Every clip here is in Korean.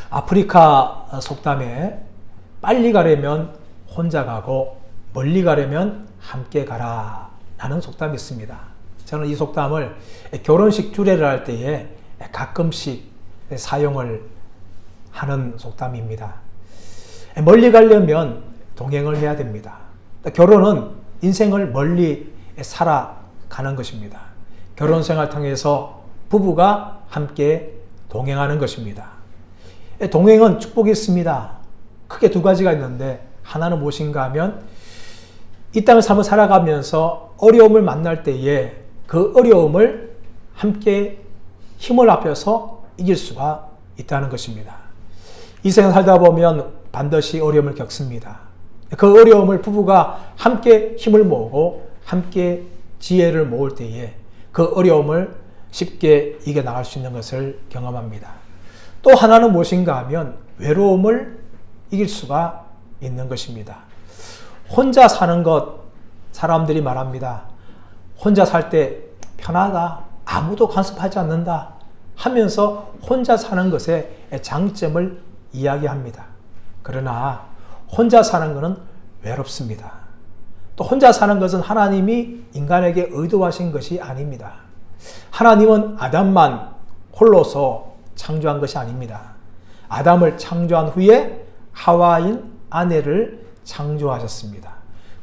아프리카 속담에 빨리 가려면 혼자 가고 멀리 가려면 함께 가라 라는 속담이 있습니다. 저는 이 속담을 결혼식 주례를 할 때에 가끔씩 사용을 하는 속담입니다. 멀리 가려면 동행을 해야 됩니다. 결혼은 인생을 멀리 살아가는 것입니다. 결혼 생활 통해서 부부가 함께 동행하는 것입니다. 동행은 축복이 있습니다. 크게 두 가지가 있는데 하나는 무엇인가 하면 이 땅을 삶을 살아가면서 어려움을 만날 때에 그 어려움을 함께 힘을 합해서 이길 수가 있다는 것입니다. 이 세상 살다 보면 반드시 어려움을 겪습니다. 그 어려움을 부부가 함께 힘을 모으고 함께 지혜를 모을 때에 그 어려움을 쉽게 이겨나갈 수 있는 것을 경험합니다. 또 하나는 무엇인가 하면 외로움을 이길 수가 있는 것입니다. 혼자 사는 것, 사람들이 말합니다. 혼자 살 때 편하다, 아무도 간섭하지 않는다 하면서 혼자 사는 것의 장점을 이야기합니다. 그러나 혼자 사는 것은 외롭습니다. 또 혼자 사는 것은 하나님이 인간에게 의도하신 것이 아닙니다. 하나님은 아담만 홀로서 창조한 것이 아닙니다. 아담을 창조한 후에 하와인 아내를 창조하셨습니다.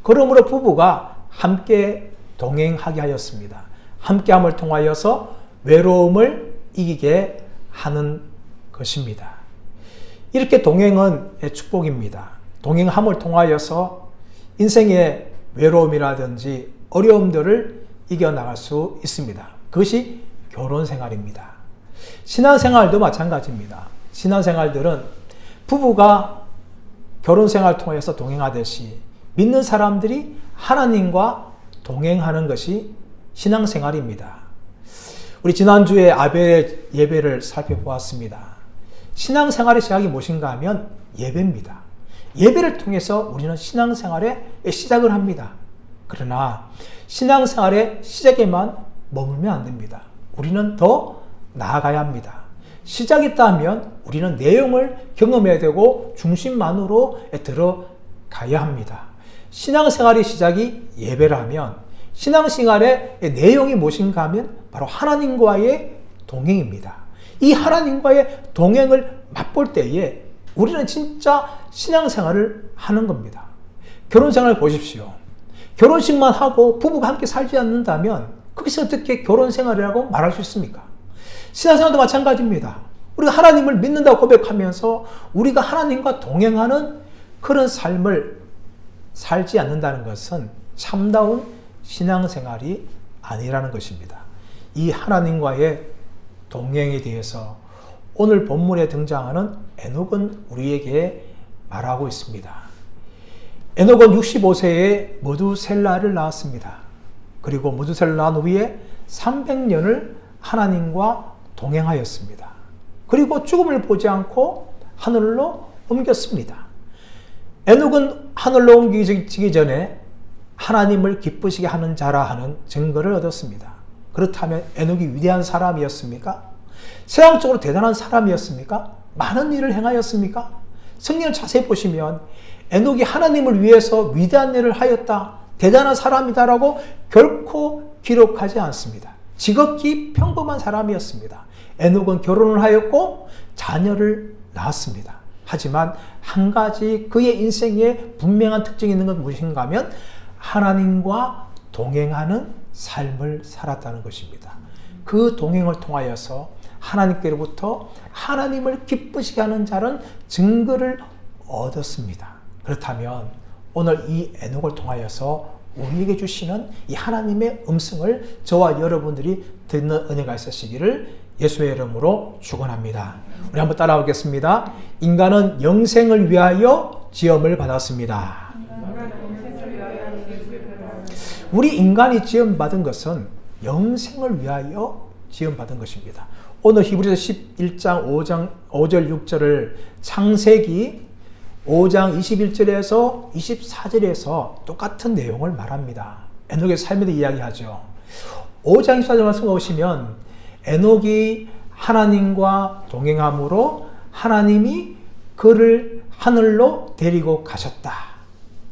그러므로 부부가 함께 동행하게 하였습니다. 함께함을 통하여서 외로움을 이기게 하는 것입니다. 이렇게 동행은 축복입니다. 동행함을 통하여서 인생의 외로움이라든지 어려움들을 이겨나갈 수 있습니다. 그것이 결혼생활입니다. 신앙생활도 마찬가지입니다. 신앙생활들은 부부가 결혼생활을 통해서 동행하듯이 믿는 사람들이 하나님과 동행하는 것이 신앙생활입니다. 우리 지난주에 아벨의 예배를 살펴보았습니다. 신앙생활의 시작이 무엇인가 하면 예배입니다. 예배를 통해서 우리는 신앙생활의 시작을 합니다. 그러나 신앙생활의 시작에만 머물면 안 됩니다. 우리는 더 나아가야 합니다. 시작이 있다면 우리는 내용을 경험해야 되고 중심만으로 들어가야 합니다. 신앙생활의 시작이 예배라면 신앙생활의 내용이 무엇인가 하면 바로 하나님과의 동행입니다. 이 하나님과의 동행을 맛볼 때에 우리는 진짜 신앙생활을 하는 겁니다. 결혼생활을 보십시오. 결혼식만 하고 부부가 함께 살지 않는다면 그것이 어떻게 결혼생활이라고 말할 수 있습니까? 신앙생활도 마찬가지입니다. 우리가 하나님을 믿는다고 고백하면서 우리가 하나님과 동행하는 그런 삶을 살지 않는다는 것은 참다운 신앙생활이 아니라는 것입니다. 이 하나님과의 동행에 대해서 오늘 본문에 등장하는 에녹은 우리에게 말하고 있습니다. 에녹은 65세에 무두셀라를 낳았습니다. 그리고 무두셀라 낳은 후에 300년을 하나님과 동행하였습니다. 그리고 죽음을 보지 않고 하늘로 옮겼습니다. 에녹은 하늘로 옮기기 전에 하나님을 기쁘시게 하는 자라 하는 증거를 얻었습니다. 그렇다면 에녹이 위대한 사람이었습니까? 세상적으로 대단한 사람이었습니까? 많은 일을 행하였습니까? 성경을 자세히 보시면 에녹이 하나님을 위해서 위대한 일을 하였다, 대단한 사람이다라고 결코 기록하지 않습니다. 지극히 평범한 사람이었습니다. 에녹은 결혼을 하였고 자녀를 낳았습니다. 하지만 한 가지 그의 인생에 분명한 특징이 있는 건 무엇인가 하면 하나님과 동행하는 삶을 살았다는 것입니다. 그 동행을 통하여서 하나님께로부터 하나님을 기쁘시게 하는 자는 증거를 얻었습니다. 그렇다면 오늘 이 에녹을 통하여서 우리에게 주시는 이 하나님의 음성을 저와 여러분들이 듣는 은혜가 있으시기를 예수의 이름으로 축원합니다. 우리 한번 따라오겠습니다. 인간은 영생을 위하여 지음을 받았습니다. 우리 인간이 지음받은 것은 영생을 위하여 지음받은 것입니다. 오늘 히브리서 11장 5절 6절을 창세기 5장 21절에서 24절에서 똑같은 내용을 말합니다. 에녹의 삶에 대해 이야기하죠. 5장 24절 말씀 보시면 에녹이 하나님과 동행함으로 하나님이 그를 하늘로 데리고 가셨다.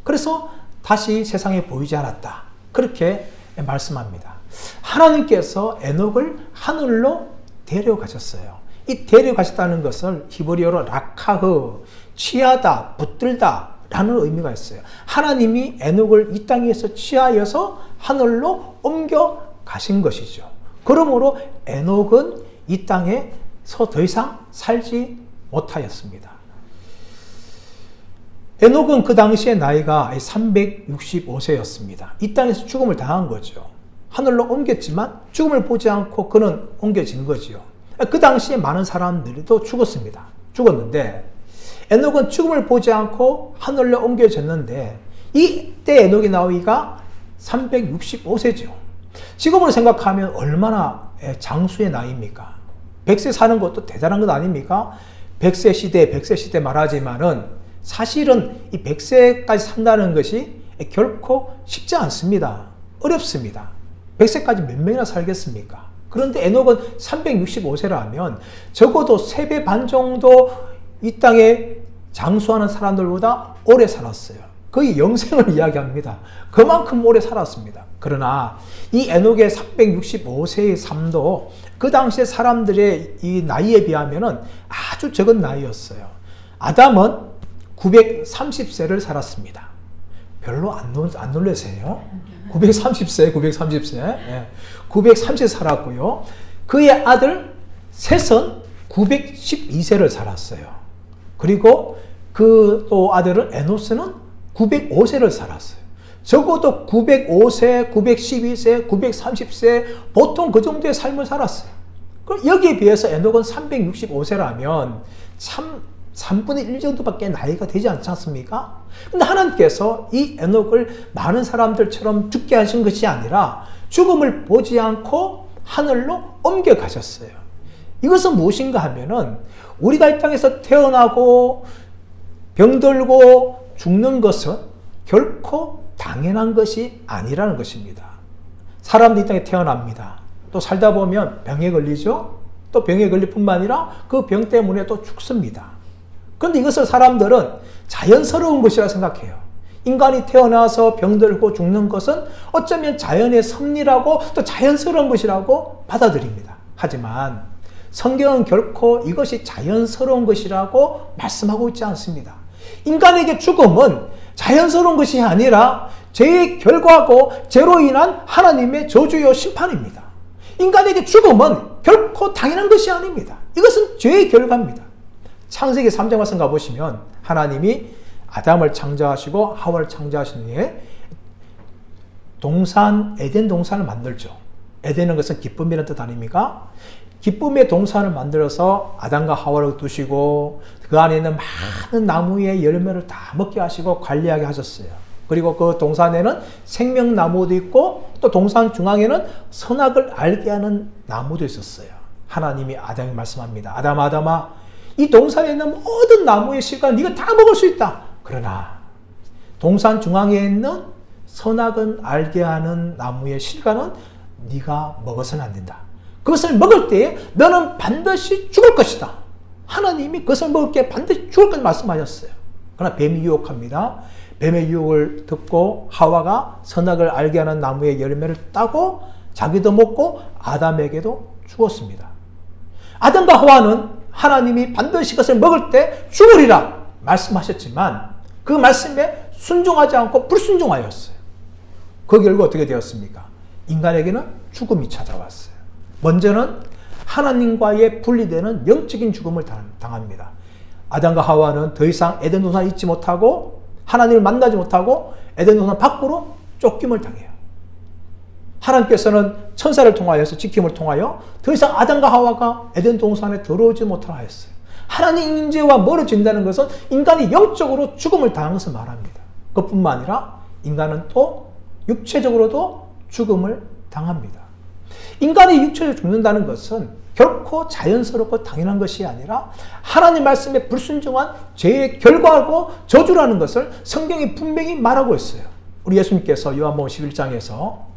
그래서 다시 세상에 보이지 않았다. 그렇게 말씀합니다. 하나님께서 에녹을 하늘로 데려가셨어요. 이 데려가셨다는 것을 히브리어로 라카흐, 취하다, 붙들다 라는 의미가 있어요. 하나님이 에녹을 이 땅에서 취하여서 하늘로 옮겨 가신 것이죠. 그러므로 에녹은 이 땅에서 더 이상 살지 못하였습니다. 에녹은 그 당시의 나이가 365세였습니다. 이 땅에서 죽음을 당한 거죠. 하늘로 옮겼지만 죽음을 보지 않고 그는 옮겨진 거지요. 그 당시에 많은 사람들이 또 죽었는데 에녹은 죽음을 보지 않고 하늘로 옮겨졌는데 이때 에녹의 나이가 365세죠. 지금으로 생각하면 얼마나 장수의 나이입니까? 100세 사는 것도 대단한 것 아닙니까? 100세 시대 말하지만은 사실은 이 100세까지 산다는 것이 결코 쉽지 않습니다. 어렵습니다. 100세까지 몇 명이나 살겠습니까? 그런데 에녹은 365세라면 적어도 3배 반 정도 이 땅에 장수하는 사람들보다 오래 살았어요. 거의 영생을 이야기합니다. 그만큼 오래 살았습니다. 그러나 이 에녹의 365세의 삶도 그 당시의 사람들의 이 나이에 비하면 아주 적은 나이였어요. 아담은 930세를 살았습니다. 별로 안 놀라세요? 930세. 930세 살았고요. 그의 아들 셋은 912세를 살았어요. 그리고 그 또 아들은 에노스는 905세를 살았어요. 적어도 905세, 912세, 930세 보통 그 정도의 삶을 살았어요. 그럼 여기에 비해서 에녹은 365세라면 참 3분의 1 정도밖에 나이가 되지 않지 않습니까? 근데 하나님께서 이 에녹을 많은 사람들처럼 죽게 하신 것이 아니라 죽음을 보지 않고 하늘로 옮겨가셨어요. 이것은 무엇인가 하면은 우리가 이 땅에서 태어나고 병들고 죽는 것은 결코 당연한 것이 아니라는 것입니다. 사람들이 이 땅에 태어납니다. 또 살다 보면 병에 걸리죠. 또 병에 걸릴 뿐만 아니라 그 병 때문에 또 죽습니다. 그런데 이것을 사람들은 자연스러운 것이라 생각해요. 인간이 태어나서 병들고 죽는 것은 어쩌면 자연의 섭리라고 또 자연스러운 것이라고 받아들입니다. 하지만 성경은 결코 이것이 자연스러운 것이라고 말씀하고 있지 않습니다. 인간에게 죽음은 자연스러운 것이 아니라 죄의 결과고 죄로 인한 하나님의 저주요 심판입니다. 인간에게 죽음은 결코 당연한 것이 아닙니다. 이것은 죄의 결과입니다. 창세기 3장 말씀 가보시면 하나님이 아담을 창조하시고 하와를 창조하신 후에 에덴 동산을 만들죠. 에덴은 것은 기쁨이라는 뜻 아닙니까? 기쁨의 동산을 만들어서 아담과 하와를 두시고 그 안에 있는 많은 나무의 열매를 다 먹게 하시고 관리하게 하셨어요. 그리고 그 동산에는 생명나무도 있고 또 동산 중앙에는 선악을 알게 하는 나무도 있었어요. 하나님이 아담에게 말씀합니다. 아담아 이 동산에 있는 모든 나무의 실과는 네가 다 먹을 수 있다. 그러나 동산 중앙에 있는 선악은 알게 하는 나무의 실과는 네가 먹어서는 안 된다. 그것을 먹을 때에 너는 반드시 죽을 것이다. 하나님이 그것을 먹을 때 반드시 죽을 것을 말씀하셨어요. 그러나 뱀이 유혹합니다. 뱀의 유혹을 듣고 하와가 선악을 알게 하는 나무의 열매를 따고 자기도 먹고 아담에게도 죽었습니다. 아담과 하와는 하나님이 반드시 그것을 먹을 때 죽으리라 말씀하셨지만 그 말씀에 순종하지 않고 불순종하였어요. 그 결과 어떻게 되었습니까? 인간에게는 죽음이 찾아왔어요. 먼저는 하나님과의 분리되는 영적인 죽음을 당합니다. 아담과 하와는 더 이상 에덴 동산에 있지 못하고 하나님을 만나지 못하고 에덴 동산 밖으로 쫓김을 당해요. 하나님께서는 천사를 통하여서 지킴을 통하여 더 이상 아담과 하와가 에덴 동산에 들어오지 못하게 하였어요. 하나님 임재와 멀어진다는 것은 인간이 영적으로 죽음을 당한 것을 말합니다. 그뿐만 아니라 인간은 또 육체적으로도 죽음을 당합니다. 인간이 육체적으로 죽는다는 것은 결코 자연스럽고 당연한 것이 아니라 하나님 말씀에 불순종한 죄의 결과고 저주라는 것을 성경이 분명히 말하고 있어요. 우리 예수님께서 요한복음 11장에서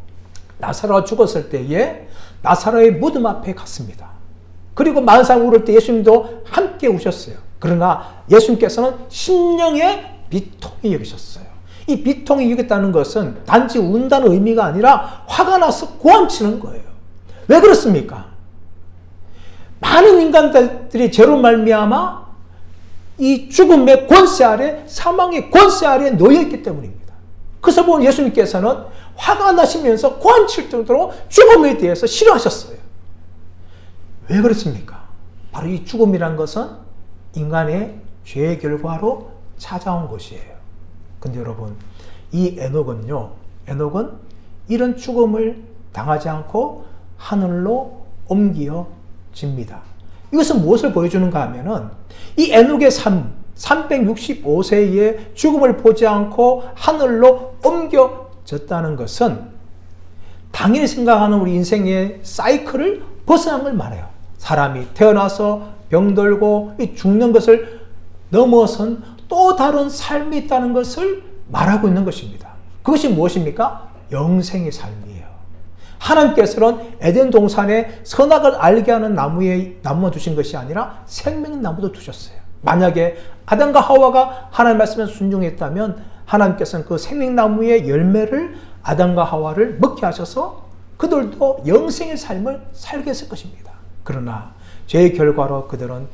나사로가 죽었을 때에 나사로의 무덤 앞에 갔습니다. 그리고 만상 울을 때 예수님도 함께 우셨어요. 그러나 예수님께서는 심령의 비통이 여기셨어요. 이 비통이 여겼다는 것은 단지 운다는 의미가 아니라 화가 나서 고함치는 거예요. 왜 그렇습니까? 많은 인간들이 죄로 말미암아 이 죽음의 권세 아래, 사망의 권세 아래 놓여있기 때문입니다. 그래서 보면 예수님께서는 화가 나시면서 고함칠 정도로 죽음에 대해서 싫어하셨어요. 왜 그렇습니까? 바로 이 죽음이란 것은 인간의 죄의 결과로 찾아온 것이에요. 근데 여러분, 이 에녹은 이런 죽음을 당하지 않고 하늘로 옮겨집니다. 이것은 무엇을 보여주는가 하면은 이 에녹의 삶, 365세에 죽음을 보지 않고 하늘로 옮겨졌다는 것은 당연히 생각하는 우리 인생의 사이클을 벗어난 걸 말해요. 사람이 태어나서 병들고 죽는 것을 넘어선 또 다른 삶이 있다는 것을 말하고 있는 것입니다. 그것이 무엇입니까? 영생의 삶이에요. 하나님께서는 에덴 동산에 선악을 알게 하는 나무만 두신 것이 아니라 생명의 나무도 두셨어요. 만약에 아담과 하와가 하나님 말씀에 순종했다면 하나님께서는 그 생명나무의 열매를 아담과 하와를 먹게 하셔서 그들도 영생의 삶을 살게 했을 것입니다. 그러나 죄의 결과로 그들은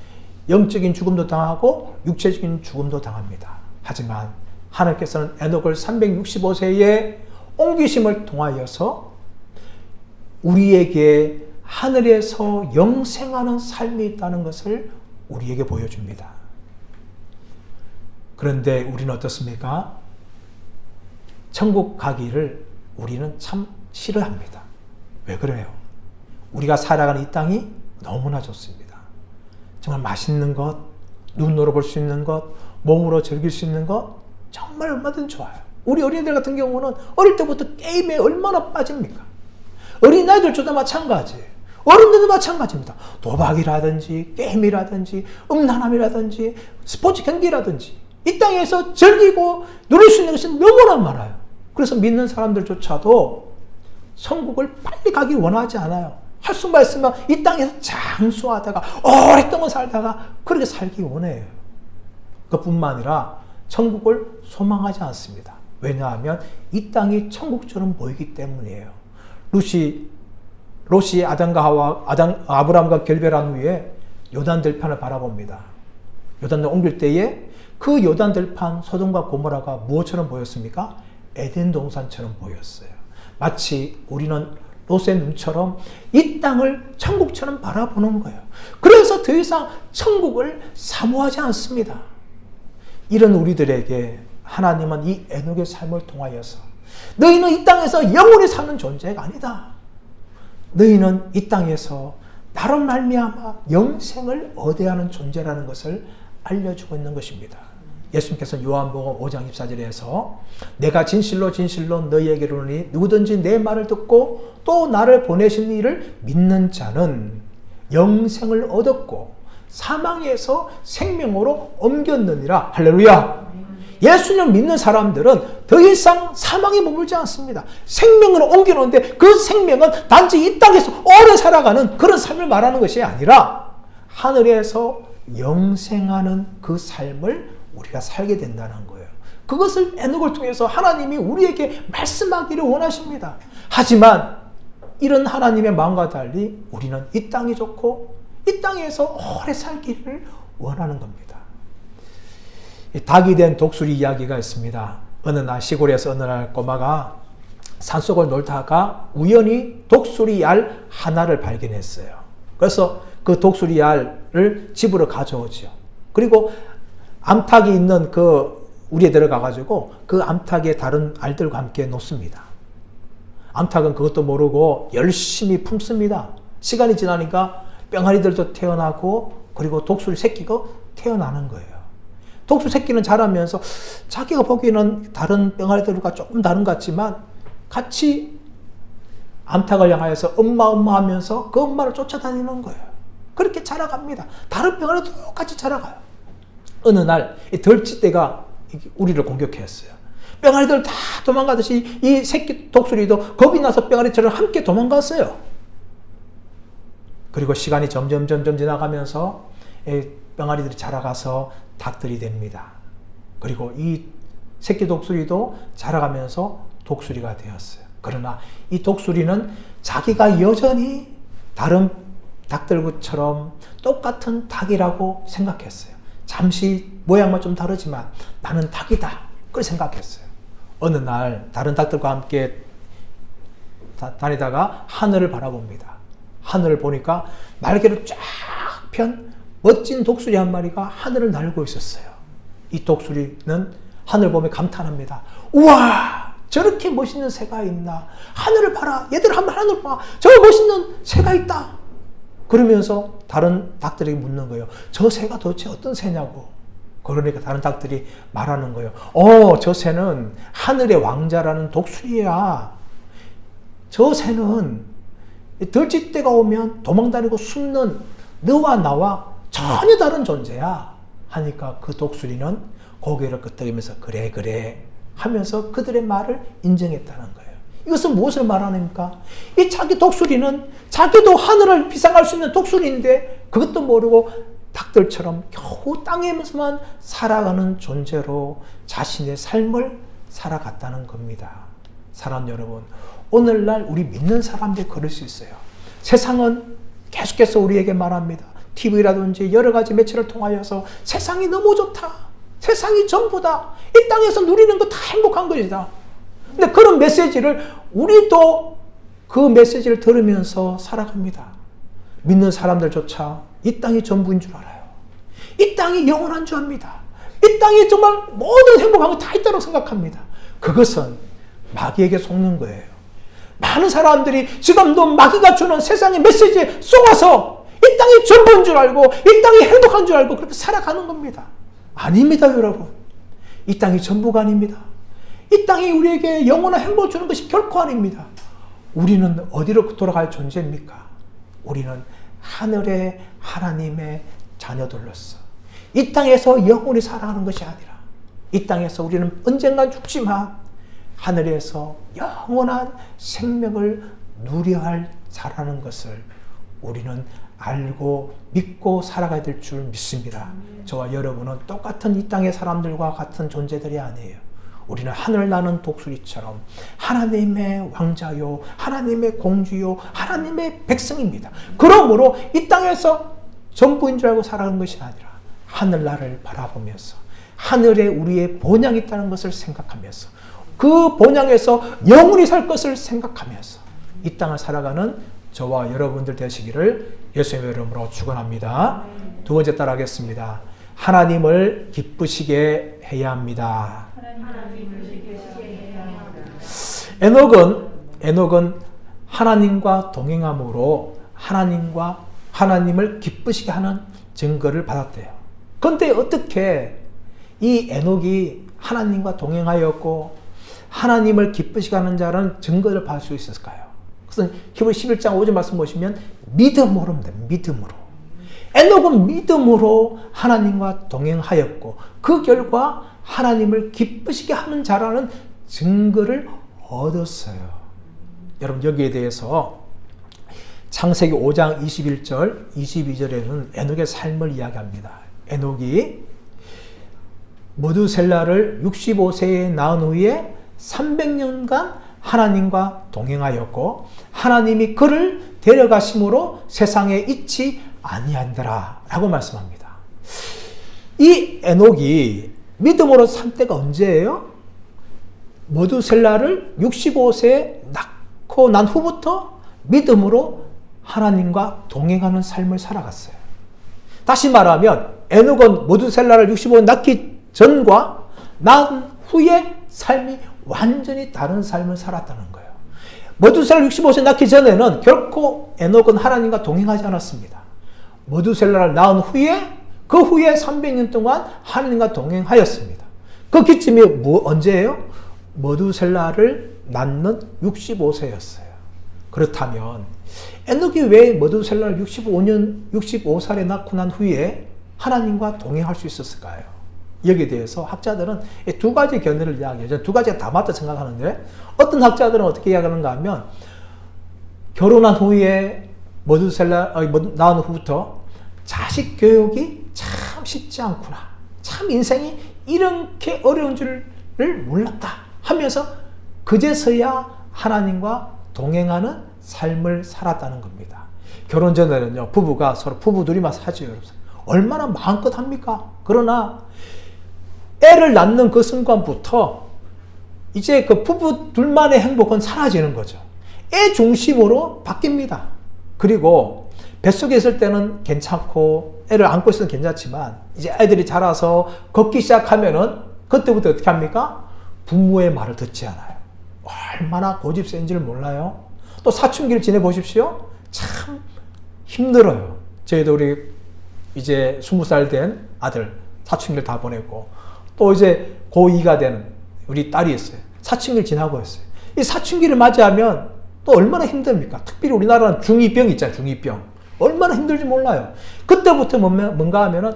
영적인 죽음도 당하고 육체적인 죽음도 당합니다. 하지만 하나님께서는 에녹을 365세에 옮기심을 통하여서 우리에게 하늘에서 영생하는 삶이 있다는 것을 우리에게 보여줍니다. 그런데 우리는 어떻습니까? 천국 가기를 우리는 참 싫어합니다. 왜 그래요? 우리가 살아가는 이 땅이 너무나 좋습니다. 정말 맛있는 것, 눈으로 볼 수 있는 것, 몸으로 즐길 수 있는 것, 정말 얼마든 좋아요. 우리 어린이들 같은 경우는 어릴 때부터 게임에 얼마나 빠집니까? 어린아이들조차 마찬가지예요. 어른들도 마찬가지입니다. 도박이라든지 게임이라든지 음란함이라든지 스포츠 경기라든지 이 땅에서 즐기고 누릴 수 있는 것이 너무나 많아요. 그래서 믿는 사람들조차도 천국을 빨리 가기 원하지 않아요. 할 수만 있으면 이 땅에서 장수하다가 오랫동안 살다가 그렇게 살기 원해요. 그뿐만 아니라 천국을 소망하지 않습니다. 왜냐하면 이 땅이 천국처럼 보이기 때문이에요. 롯이 아브라함과 결별한 후에 요단 들판을 바라봅니다. 요단을 옮길 때에 그 요단 들판 소돔과 고모라가 무엇처럼 보였습니까? 에덴 동산처럼 보였어요. 마치 우리는 롯의 눈처럼 이 땅을 천국처럼 바라보는 거예요. 그래서 더 이상 천국을 사모하지 않습니다. 이런 우리들에게 하나님은 이 에녹의 삶을 통하여서 너희는 이 땅에서 영원히 사는 존재가 아니다. 너희는 이 땅에서 나로 말미암아 영생을 얻어야 하는 존재라는 것을 알려주고 있는 것입니다. 예수님께서 요한복음 5장 24절에서 내가 진실로 진실로 너희에게 이르노니 누구든지 내 말을 듣고 또 나를 보내신 이를 믿는 자는 영생을 얻었고 사망에서 생명으로 옮겼느니라. 할렐루야. 예수님 믿는 사람들은 더 이상 사망에 머물지 않습니다. 생명으로 옮겨놓는데 그 생명은 단지 이 땅에서 오래 살아가는 그런 삶을 말하는 것이 아니라 하늘에서 영생하는 그 삶을 우리가 살게 된다는 거예요. 그것을 에녹을 통해서 하나님이 우리에게 말씀하기를 원하십니다. 하지만 이런 하나님의 마음과 달리 우리는 이 땅이 좋고 이 땅에서 오래 살기를 원하는 겁니다. 닭이 된 독수리 이야기가 있습니다. 어느 날 시골에서 어느 날 꼬마가 산속을 놀다가 우연히 독수리 알 하나를 발견했어요. 그래서 그 독수리 알을 집으로 가져오죠. 그리고 암탉이 있는 그 우리에 들어가가지고 그 암탉의 다른 알들과 함께 놓습니다. 암탉은 그것도 모르고 열심히 품습니다. 시간이 지나니까 병아리들도 태어나고 그리고 독수리 새끼가 태어나는 거예요. 독수리 새끼는 자라면서 자기가 보기에는 다른 병아리들과 조금 다른 것 같지만 같이 암탉을 향하여서 엄마 하면서 그 엄마를 쫓아다니는 거예요. 그렇게 자라갑니다. 다른 병아리도 똑같이 자라가요. 어느 날 이 덜쥐떼가 우리를 공격했어요. 병아리들 다 도망가듯이 이 새끼 독수리도 겁이 나서 병아리처럼 함께 도망갔어요. 그리고 시간이 점점 지나가면서 병아리들이 자라가서 닭들이 됩니다. 그리고 이 새끼 독수리도 자라가면서 독수리가 되었어요. 그러나 이 독수리는 자기가 여전히 다른 닭들처럼 똑같은 닭이라고 생각했어요. 잠시 모양만 좀 다르지만 나는 닭이다. 그렇게 생각했어요. 어느 날 다른 닭들과 함께 다니다가 하늘을 바라봅니다. 하늘을 보니까 날개를 쫙 편 멋진 독수리 한 마리가 하늘을 날고 있었어요. 이 독수리는 하늘 보며 감탄합니다. 우와! 저렇게 멋있는 새가 있나? 하늘을 봐라! 얘들 한번 하늘 봐! 저 멋있는 새가 있다! 그러면서 다른 닭들에게 묻는 거예요. 저 새가 도대체 어떤 새냐고. 그러니까 다른 닭들이 말하는 거예요. 저 새는 하늘의 왕자라는 독수리야. 저 새는 들쥐떼가 오면 도망다니고 숨는 너와 나와 전혀 다른 존재야. 하니까 그 독수리는 고개를 끄덕이면서 그래 하면서 그들의 말을 인정했다는 거예요. 이것은 무엇을 말하는가? 이 자기 독수리는 자기도 하늘을 비상할 수 있는 독수리인데 그것도 모르고 닭들처럼 겨우 땅에서만 살아가는 존재로 자신의 삶을 살아갔다는 겁니다. 사람 여러분, 오늘날 우리 믿는 사람들이 그럴 수 있어요. 세상은 계속해서 우리에게 말합니다. TV라든지 여러 가지 매체를 통하여서 세상이 너무 좋다. 세상이 전부다. 이 땅에서 누리는 거 다 행복한 것이다. 근데 그런 메시지를 우리도 그 메시지를 들으면서 살아갑니다. 믿는 사람들조차 이 땅이 전부인 줄 알아요. 이 땅이 영원한 줄 압니다. 이 땅에 정말 모든 행복한 거 다 있다고 생각합니다. 그것은 마귀에게 속는 거예요. 많은 사람들이 지금도 마귀가 주는 세상의 메시지에 속아서 이 땅이 전부인 줄 알고 이 땅이 행복한 줄 알고 그렇게 살아가는 겁니다. 아닙니다, 여러분. 이 땅이 전부가 아닙니다. 이 땅이 우리에게 영원한 행복을 주는 것이 결코 아닙니다. 우리는 어디로 돌아갈 존재입니까? 우리는 하늘의 하나님의 자녀들로서 이 땅에서 영원히 살아가는 것이 아니라 이 땅에서 우리는 언젠간 죽지만 하늘에서 영원한 생명을 누려야 잘하는 것을 우리는 알고 믿고 살아가야 될 줄 믿습니다. 저와 여러분은 똑같은 이 땅의 사람들과 같은 존재들이 아니에요. 우리는 하늘 나는 독수리처럼 하나님의 왕자요, 하나님의 공주요, 하나님의 백성입니다. 그러므로 이 땅에서 전부인 줄 알고 살아가는 것이 아니라 하늘나라를 바라보면서 하늘에 우리의 본향이 있다는 것을 생각하면서 그 본향에서 영원히 살 것을 생각하면서 이 땅을 살아가는 저와 여러분들 되시기를 예수님의 이름으로 축원합니다. 두 번째 따라하겠습니다. 하나님을 기쁘시게 해야 합니다. 에녹은 하나님과 동행함으로 하나님을 기쁘시게 하는 증거를 받았대요. 그런데 어떻게 이 에녹이 하나님과 동행하였고 하나님을 기쁘시게 하는 자는 증거를 받을 수 있었을까요? 그것은 히브리 11장 5절 말씀 보시면 믿음으로입니다. 믿음으로. 에녹은 믿음으로 하나님과 동행하였고 그 결과 하나님을 기쁘시게 하는 자라는 증거를 얻었어요. 여러분 여기에 대해서 창세기 5장 21절, 22절에는 에녹의 삶을 이야기합니다. 에녹이 무두셀라를 65세에 낳은 후에 300년간 하나님과 동행하였고 하나님이 그를 데려가심으로 세상에 있지 아니한더라 라고 말씀합니다. 이 에녹이 믿음으로 산 때가 언제예요? 무두셀라를 65세에 낳고 난 후부터 믿음으로 하나님과 동행하는 삶을 살아갔어요. 다시 말하면 에녹은 무두셀라를 65세 낳기 전과 낳은 후의 삶이 완전히 다른 삶을 살았다는 거예요. 무두셀라 65세 낳기 전에는 결코 에녹은 하나님과 동행하지 않았습니다. 무두셀라를 낳은 후에 그 후에 300년 동안 하나님과 동행하였습니다. 그 기점이 언제예요? 무두셀라를 낳는 65세였어요. 그렇다면 에녹이 왜 무두셀라를 65살에 낳고 난 후에 하나님과 동행할 수 있었을까요? 여기에 대해서 학자들은 두 가지 견해를 이야기해요. 두 가지가 다 맞다 생각하는데 어떤 학자들은 어떻게 이야기하는가 하면 결혼한 후에 낳은 후부터 자식 교육이 참 쉽지 않구나. 참 인생이 이렇게 어려운 줄을 몰랐다 하면서 그제서야 하나님과 동행하는 삶을 살았다는 겁니다. 결혼 전에는요, 부부가 서로 부부 둘이만 사죠, 여러분. 얼마나 마음껏 합니까? 그러나 애를 낳는 그 순간부터 이제 그 부부 둘만의 행복은 사라지는 거죠. 애 중심으로 바뀝니다. 그리고 뱃속에 있을 때는 괜찮고 애를 안고 있으면 괜찮지만 이제 애들이 자라서 걷기 시작하면은 그때부터 어떻게 합니까? 부모의 말을 듣지 않아요. 얼마나 고집 센지를 몰라요. 또 사춘기를 지내보십시오. 참 힘들어요. 저희도 우리 이제 20살 된 아들 사춘기를 다 보내고 또 이제 고2가 되는 우리 딸이 있어요. 사춘기를 지나고 있어요. 이 사춘기를 맞이하면 또 얼마나 힘듭니까? 특별히 우리나라는 중2병 있잖아요. 중2병. 얼마나 힘들지 몰라요. 그때부터 뭔가 하면은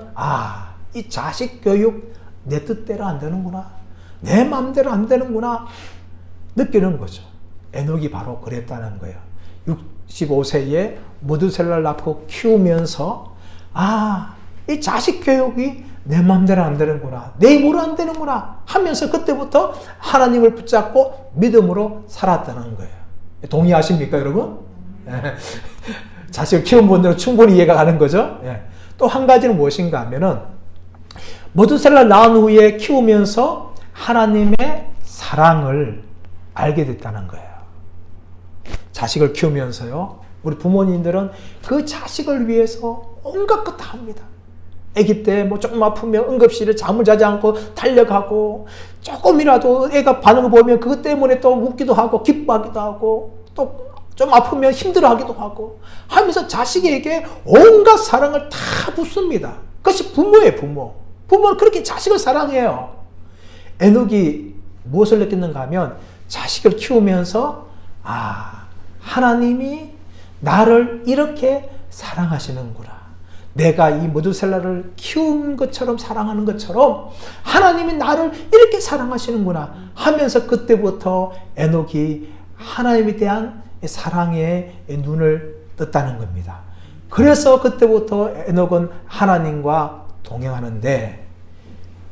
이 자식 교육 내 뜻대로 안 되는구나. 내 마음대로 안 되는구나. 느끼는 거죠. 에녹이 바로 그랬다는 거예요. 65세에 무드셀라를 낳고 키우면서 이 자식 교육이 내 마음대로 안 되는구나. 내 입으로 안 되는구나 하면서 그때부터 하나님을 붙잡고 믿음으로 살았다는 거예요. 동의하십니까, 여러분? 자식을 키운 분들은 충분히 이해가 가는 거죠. 또 한 가지는 무엇인가 하면은 무드셀라를 낳은 후에 키우면서 하나님의 사랑을 알게 됐다는 거예요. 자식을 키우면서요, 우리 부모님들은 그 자식을 위해서 온갖 것 다 합니다. 아기 때 뭐 조금 아프면 응급실에 잠을 자지 않고 달려가고, 조금이라도 애가 반응을 보면 그것 때문에 또 웃기도 하고 기뻐하기도 하고 또 좀 아프면 힘들어하기도 하고 하면서 자식에게 온갖 사랑을 다 붓습니다. 그것이 부모예요, 부모. 부모는 그렇게 자식을 사랑해요. 에녹이 무엇을 느꼈는가 하면 자식을 키우면서 하나님이 나를 이렇게 사랑하시는구나. 내가 이 무드셀라를 키운 것처럼 사랑하는 것처럼 하나님이 나를 이렇게 사랑하시는구나 하면서 그때부터 에녹이 하나님에 대한 사랑의 눈을 떴다는 겁니다. 그래서 그때부터 에녹은 하나님과 동행하는데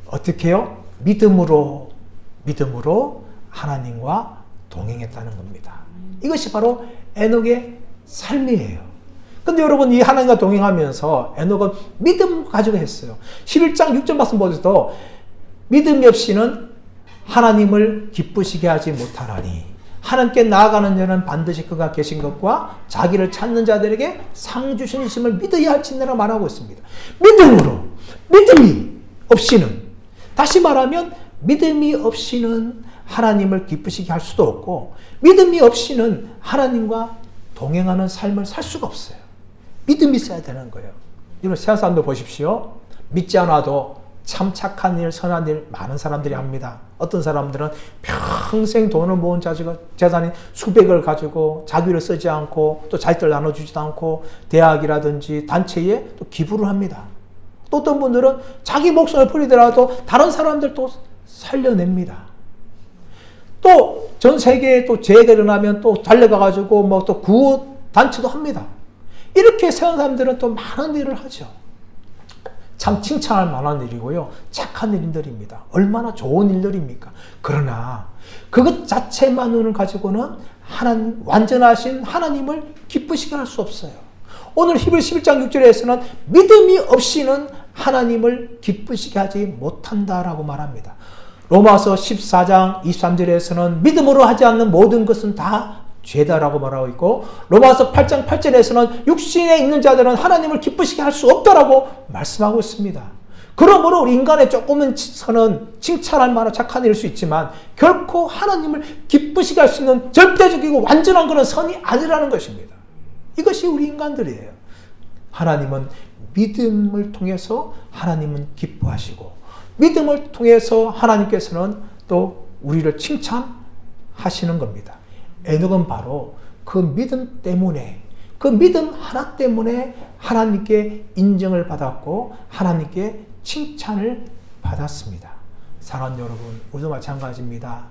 어떻게 해요? 믿음으로 하나님과 동행했다는 겁니다. 이것이 바로 에녹의 삶이에요. 근데 여러분, 이 하나님과 동행하면서 에녹은 믿음 가지고 했어요. 11장 6절 말씀 보셔도 믿음이 없이는 하나님을 기쁘시게 하지 못하나니 하나님께 나아가는 자는 반드시 그가 계신 것과 자기를 찾는 자들에게 상 주시심을 믿어야 할지니라 말하고 있습니다. 믿음이 없이는, 다시 말하면 믿음이 없이는 하나님을 기쁘시게 할 수도 없고 믿음이 없이는 하나님과 동행하는 삶을 살 수가 없어요. 믿음이 있어야 되는 거예요. 이런 세상 사람들 보십시오. 믿지 않아도 참 착한 일, 선한 일 많은 사람들이 합니다. 어떤 사람들은 평생 돈을 모은 재산이 수백을 가지고 자기를 쓰지 않고 또 자식들 나눠주지도 않고 대학이라든지 단체에 또 기부를 합니다. 또 어떤 분들은 자기 목숨을 버리더라도 다른 사람들 또 살려냅니다. 또 전 세계에 또 재해가 일어나면 또 달려가가지고 뭐 또 구호 단체도 합니다. 이렇게 세상 사람들은 또 많은 일을 하죠. 참 칭찬할 만한 일이고요. 착한 일들입니다. 얼마나 좋은 일들입니까? 그러나 그것 자체만을 가지고는 완전하신 하나님을 기쁘시게 할 수 없어요. 오늘 히브리서 11장 6절에서는 믿음이 없이는 하나님을 기쁘시게 하지 못한다라고 말합니다. 로마서 14장 23절에서는 믿음으로 하지 않는 모든 것은 다 죄다라고 말하고 있고, 로마서 8장 8절에서는 육신에 있는 자들은 하나님을 기쁘시게 할 수 없다라고 말씀하고 있습니다. 그러므로 우리 인간의 조금은 선은 칭찬할 만한 착한 일일 수 있지만 결코 하나님을 기쁘시게 할 수 있는 절대적이고 완전한 그런 선이 아니라는 것입니다. 이것이 우리 인간들이에요. 하나님은 믿음을 통해서 하나님은 기뻐하시고, 믿음을 통해서 하나님께서는 또 우리를 칭찬하시는 겁니다. 에녹은 바로 그 믿음 때문에, 그 믿음 하나 때문에 하나님께 인정을 받았고 하나님께 칭찬을 받았습니다. 사랑하는 여러분, 우리도 마찬가지입니다.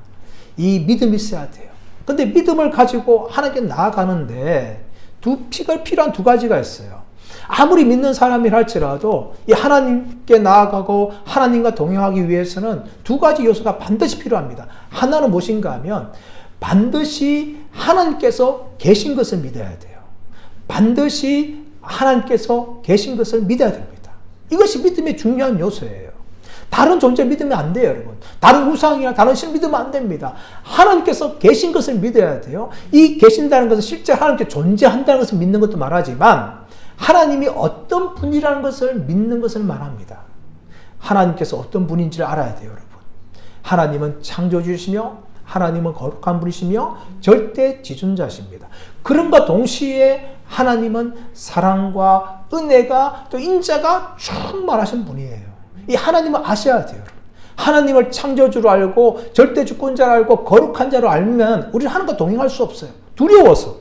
이 믿음이 있어야 돼요. 근데 믿음을 가지고 하나님께 나아가는데 필요한 두 가지가 있어요. 아무리 믿는 사람이라 할지라도 이 하나님께 나아가고 하나님과 동행하기 위해서는 두 가지 요소가 반드시 필요합니다. 하나는 무엇인가 하면 반드시 하나님께서 계신 것을 믿어야 돼요. 반드시 하나님께서 계신 것을 믿어야 됩니다. 이것이 믿음의 중요한 요소예요. 다른 존재 믿으면 안 돼요, 여러분. 다른 우상이나 다른 신 믿으면 안 됩니다. 하나님께서 계신 것을 믿어야 돼요. 이 계신다는 것은 실제 하나님께 존재한다는 것을 믿는 것도 말하지만 하나님이 어떤 분이라는 것을 믿는 것을 말합니다. 하나님께서 어떤 분인지를 알아야 돼요, 여러분. 하나님은 창조주시며 하나님은 거룩한 분이시며 절대 지존자십니다. 그런과 동시에 하나님은 사랑과 은혜가 또 인자가 충만하신 분이에요. 이 하나님을 아셔야 돼요. 하나님을 창조주로 알고 절대 주권자로 알고 거룩한 자로 알면 우리는 하나님과 동행할 수 없어요. 두려워서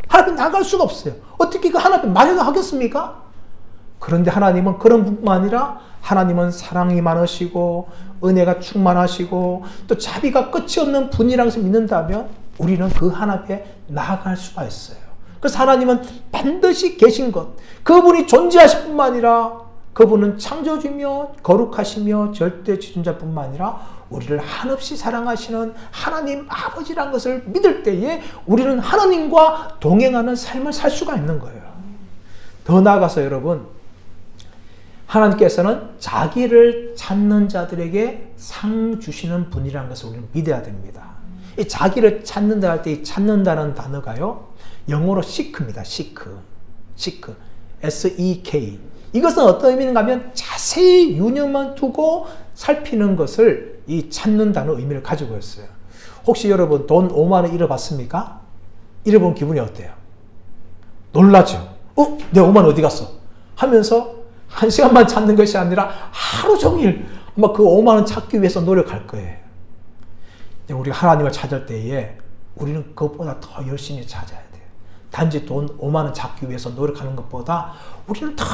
하나님 나갈 수가 없어요. 어떻게 그 하나님 말해도 하겠습니까? 그런데 하나님은 그런 분만 아니라 하나님은 사랑이 많으시고 은혜가 충만하시고 또 자비가 끝이 없는 분이라는 것을 믿는다면 우리는 그 하나님 앞에 나아갈 수가 있어요. 그래서 하나님은 반드시 계신 것, 그분이 존재하실 뿐만 아니라 그분은 창조주며 거룩하시며 절대 지존자뿐만 아니라 우리를 한없이 사랑하시는 하나님 아버지라는 것을 믿을 때에 우리는 하나님과 동행하는 삶을 살 수가 있는 거예요. 더 나아가서 여러분, 하나님께서는 자기를 찾는 자들에게 상 주시는 분이라는 것을 우리는 믿어야 됩니다. 이 자기를 찾는다 할 때 이 찾는다는 단어가요, 영어로 seek입니다. seek. S-E-K. 이것은 어떤 의미인가 하면 자세히 유념만 두고 살피는 것을 이 찾는다는 의미를 가지고 있어요. 혹시 여러분 돈 5만 원 잃어봤습니까? 잃어본 기분이 어때요? 놀라죠? 내 5만 원 어디 갔어? 하면서 한 시간만 찾는 것이 아니라 하루 종일 아마 그 5만 원 찾기 위해서 노력할 거예요. 우리가 하나님을 찾을 때에 우리는 그것보다 더 열심히 찾아야 돼요. 단지 돈 5만 원 찾기 위해서 노력하는 것보다 우리는 더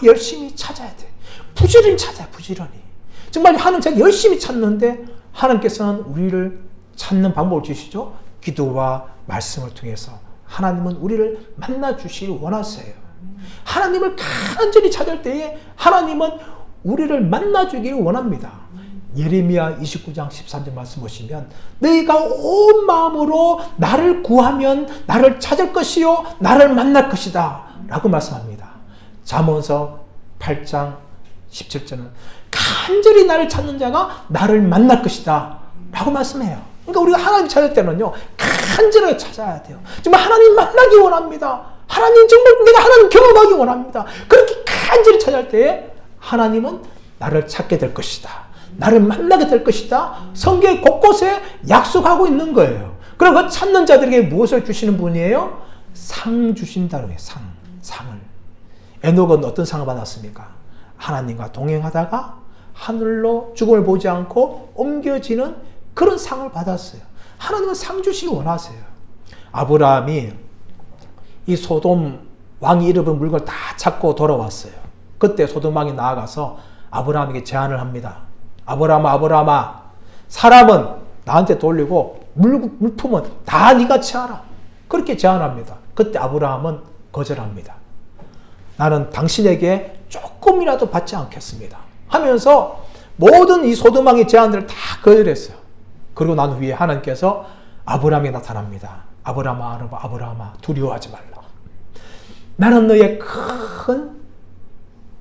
열심히 찾아야 돼요. 부지런히 찾아요. 부지런히. 정말 하나님 제가 열심히 찾는데 하나님께서는 우리를 찾는 방법을 주시죠. 기도와 말씀을 통해서 하나님은 우리를 만나주시길 원하세요. 하나님을 간절히 찾을 때에 하나님은 우리를 만나주길 원합니다. 예레미야 29장 13절 말씀 보시면 너희가 온 마음으로 나를 구하면 나를 찾을 것이요 나를 만날 것이다 라고 말씀합니다. 잠언서 8장 17절은 간절히 나를 찾는 자가 나를 만날 것이다 라고 말씀해요. 그러니까 우리가 하나님 찾을 때는요 간절하게 찾아야 돼요. 정말 하나님 만나기 원합니다. 하나님 정말 내가 하나님 경험하기 원합니다. 그렇게 간절히 찾을 때에 하나님은 나를 찾게 될 것이다. 나를 만나게 될 것이다. 성경 곳곳에 약속하고 있는 거예요. 그럼 그 찾는 자들에게 무엇을 주시는 분이에요? 상 주신다는 거예요. 상을. 에녹은 어떤 상을 받았습니까? 하나님과 동행하다가 하늘로 죽음을 보지 않고 옮겨지는 그런 상을 받았어요. 하나님은 상 주시기 원하세요. 아브라함이 이 소돔 왕이 잃어버린 물건을 다 찾고 돌아왔어요. 그때 소돔 왕이 나아가서 아브라함에게 제안을 합니다. 아브라함아, 사람은 나한테 돌리고 물품은 다 네가 취하라. 그렇게 제안합니다. 그때 아브라함은 거절합니다. 나는 당신에게 조금이라도 받지 않겠습니다. 하면서 모든 이 소돔 왕의 제안들을 다 거절했어요. 그리고 난 후에 하나님께서 아브라함에게 나타납니다. 아브라함아, 두려워하지 말라. 나는 너의 큰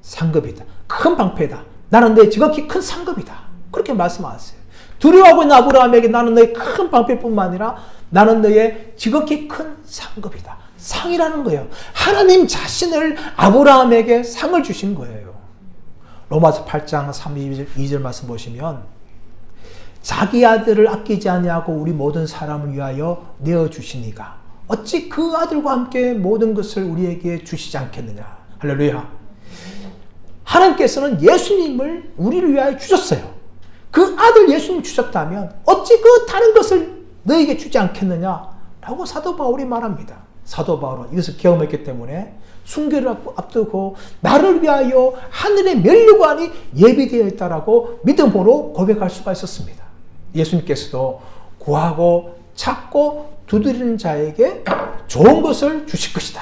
상급이다. 큰 방패다. 나는 너의 지극히 큰 상급이다. 그렇게 말씀하세요. 두려워하고 있는 아브라함에게 나는 너의 큰 방패뿐만 아니라 나는 너의 지극히 큰 상급이다. 상이라는 거예요. 하나님 자신을 아브라함에게 상을 주신 거예요. 로마서 8장 32절 말씀 보시면 자기 아들을 아끼지 아니하고 우리 모든 사람을 위하여 내어주시니가 어찌 그 아들과 함께 모든 것을 우리에게 주시지 않겠느냐. 할렐루야. 하나님께서는 예수님을 우리를 위하여 주셨어요. 그 아들 예수님 주셨다면 어찌 그 다른 것을 너에게 주지 않겠느냐 라고 사도 바울이 말합니다. 사도 바울은 이것을 경험했기 때문에 순교를 앞두고 나를 위하여 하늘의 면류관이 예비되어 있다라고 믿음으로 고백할 수가 있었습니다. 예수님께서도 구하고 찾고 두드리는 자에게 좋은 것을 주실 것이다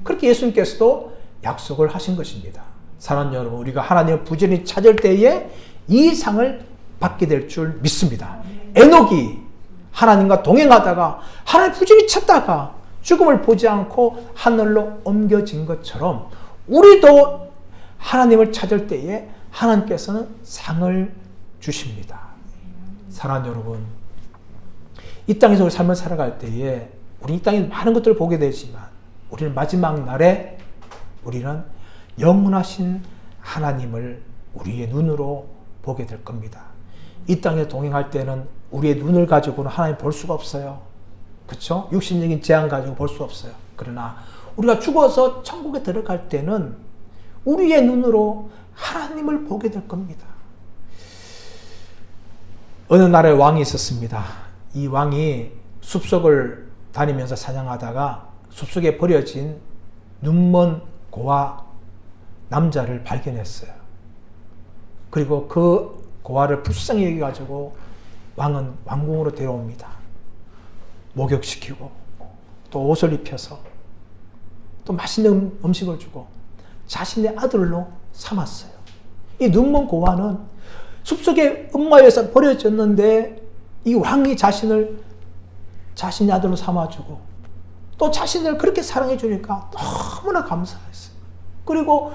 그렇게 예수님께서도 약속을 하신 것입니다. 사랑하는 여러분, 우리가 하나님을 부지런히 찾을 때에 이 상을 받게 될 줄 믿습니다. 에녹이 하나님과 동행하다가 하나님을 부지런히 찾다가 죽음을 보지 않고 하늘로 옮겨진 것처럼 우리도 하나님을 찾을 때에 하나님께서는 상을 주십니다. 사랑하는 여러분, 이 땅에서 우리 삶을 살아갈 때에 우리 이 땅에 많은 것들을 보게 되지만 우리는 마지막 날에 우리는 영원하신 하나님을 우리의 눈으로 보게 될 겁니다. 이 땅에 동행할 때는 우리의 눈을 가지고는 하나님 볼 수가 없어요. 그렇죠? 육신적인 재앙 가지고 볼 수 없어요. 그러나 우리가 죽어서 천국에 들어갈 때는 우리의 눈으로 하나님을 보게 될 겁니다. 어느 나라에 왕이 있었습니다. 이 왕이 숲속을 다니면서 사냥하다가 숲속에 버려진 눈먼 고아 남자를 발견했어요. 그리고 그 고아를 불쌍히 여겨가지고 왕은 왕궁으로 데려옵니다. 목욕시키고 또 옷을 입혀서 또 맛있는 음식을 주고 자신의 아들로 삼았어요. 이 눈먼 고아는 숲속에 엄마에서 버려졌는데 이 왕이 자신을 자신의 아들로 삼아주고 또 자신을 그렇게 사랑해 주니까 너무나 감사했어요. 그리고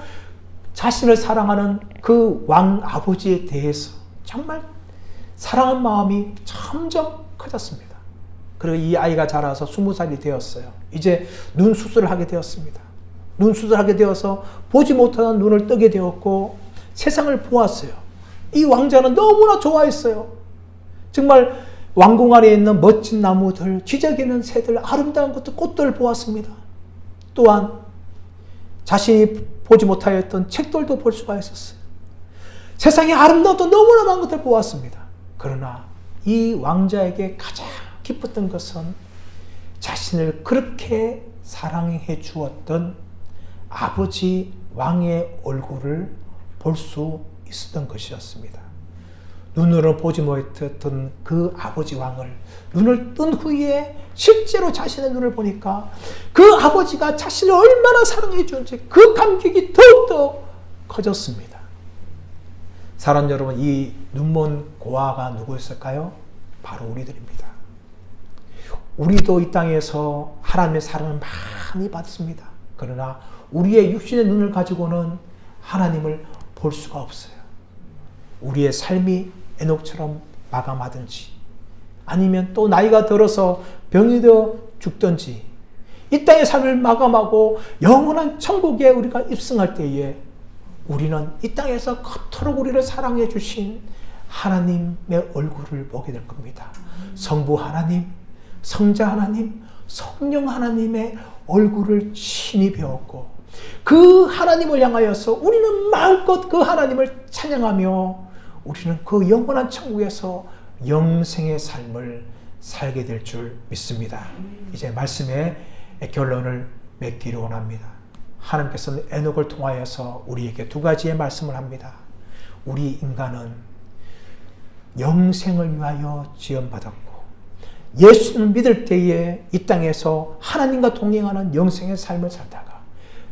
자신을 사랑하는 그 왕 아버지에 대해서 정말 사랑한 마음이 점점 커졌습니다. 그리고 이 아이가 자라서 20살이 되었어요. 이제 눈 수술을 하게 되었습니다. 눈 수술하게 되어서 보지 못하는 눈을 뜨게 되었고 세상을 보았어요. 이 왕자는 너무나 좋아했어요. 정말 왕궁 안에 있는 멋진 나무들, 기저귀는 새들, 아름다운 것들, 꽃들을 보았습니다. 또한 자신이 보지 못하였던 책들도 볼 수가 있었어요. 세상에 아름다운 너무나 많은 것들을 보았습니다. 그러나 이 왕자에게 가장 기뻤던 것은 자신을 그렇게 사랑해 주었던 아버지 왕의 얼굴을 볼 수 있었던 것이었습니다. 눈으로 보지 못했던 그 아버지 왕을 눈을 뜬 후에 실제로 자신의 눈을 보니까 그 아버지가 자신을 얼마나 사랑해 주는지 그 감격이 더욱더 커졌습니다. 사랑 여러분, 이 눈먼 고아가 누구였을까요? 바로 우리들입니다. 우리도 이 땅에서 하나님의 사랑을 많이 받습니다. 그러나 우리의 육신의 눈을 가지고는 하나님을 볼 수가 없어요. 우리의 삶이 에녹처럼 마감하든지 아니면 또 나이가 들어서 병이 되어 죽든지 이 땅의 삶을 마감하고 영원한 천국에 우리가 입성할 때에 우리는 이 땅에서 그토록 우리를 사랑해 주신 하나님의 얼굴을 보게 될 겁니다. 성부 하나님, 성자 하나님, 성령 하나님의 얼굴을 친히 배웠고 그 하나님을 향하여서 우리는 마음껏 그 하나님을 찬양하며 우리는 그 영원한 천국에서 영생의 삶을 살게 될 줄 믿습니다. 이제 말씀의 결론을 맺기를 원합니다. 하나님께서는 에녹을 통하여서 우리에게 두 가지의 말씀을 합니다. 우리 인간은 영생을 위하여 지음받았고 예수를 믿을 때에 이 땅에서 하나님과 동행하는 영생의 삶을 살다가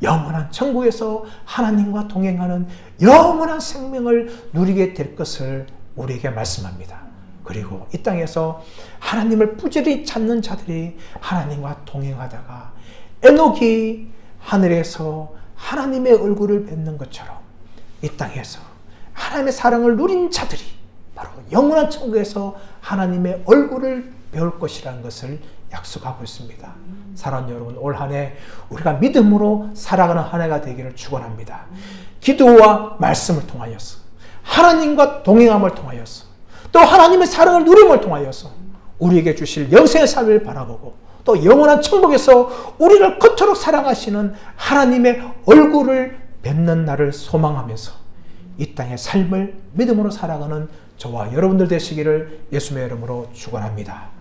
영원한 천국에서 하나님과 동행하는 영원한 생명을 누리게 될 것을 우리에게 말씀합니다. 그리고 이 땅에서 하나님을 부지런히 찾는 자들이 하나님과 동행하다가 에녹이 하늘에서 하나님의 얼굴을 뵙는 것처럼 이 땅에서 하나님의 사랑을 누린 자들이 바로 영원한 천국에서 하나님의 얼굴을 배울 것이라는 것을 약속하고 있습니다. 사랑하는 여러분, 올 한 해 우리가 믿음으로 살아가는 한 해가 되기를 축원합니다. 기도와 말씀을 통하여서 하나님과 동행함을 통하여서 또 하나님의 사랑을 누림을 통하여서 우리에게 주실 영생의 삶을 바라보고 또 영원한 천국에서 우리를 그토록 사랑하시는 하나님의 얼굴을 뵙는 날을 소망하면서 이 땅의 삶을 믿음으로 살아가는 저와 여러분들 되시기를 예수님의 이름으로 축원합니다.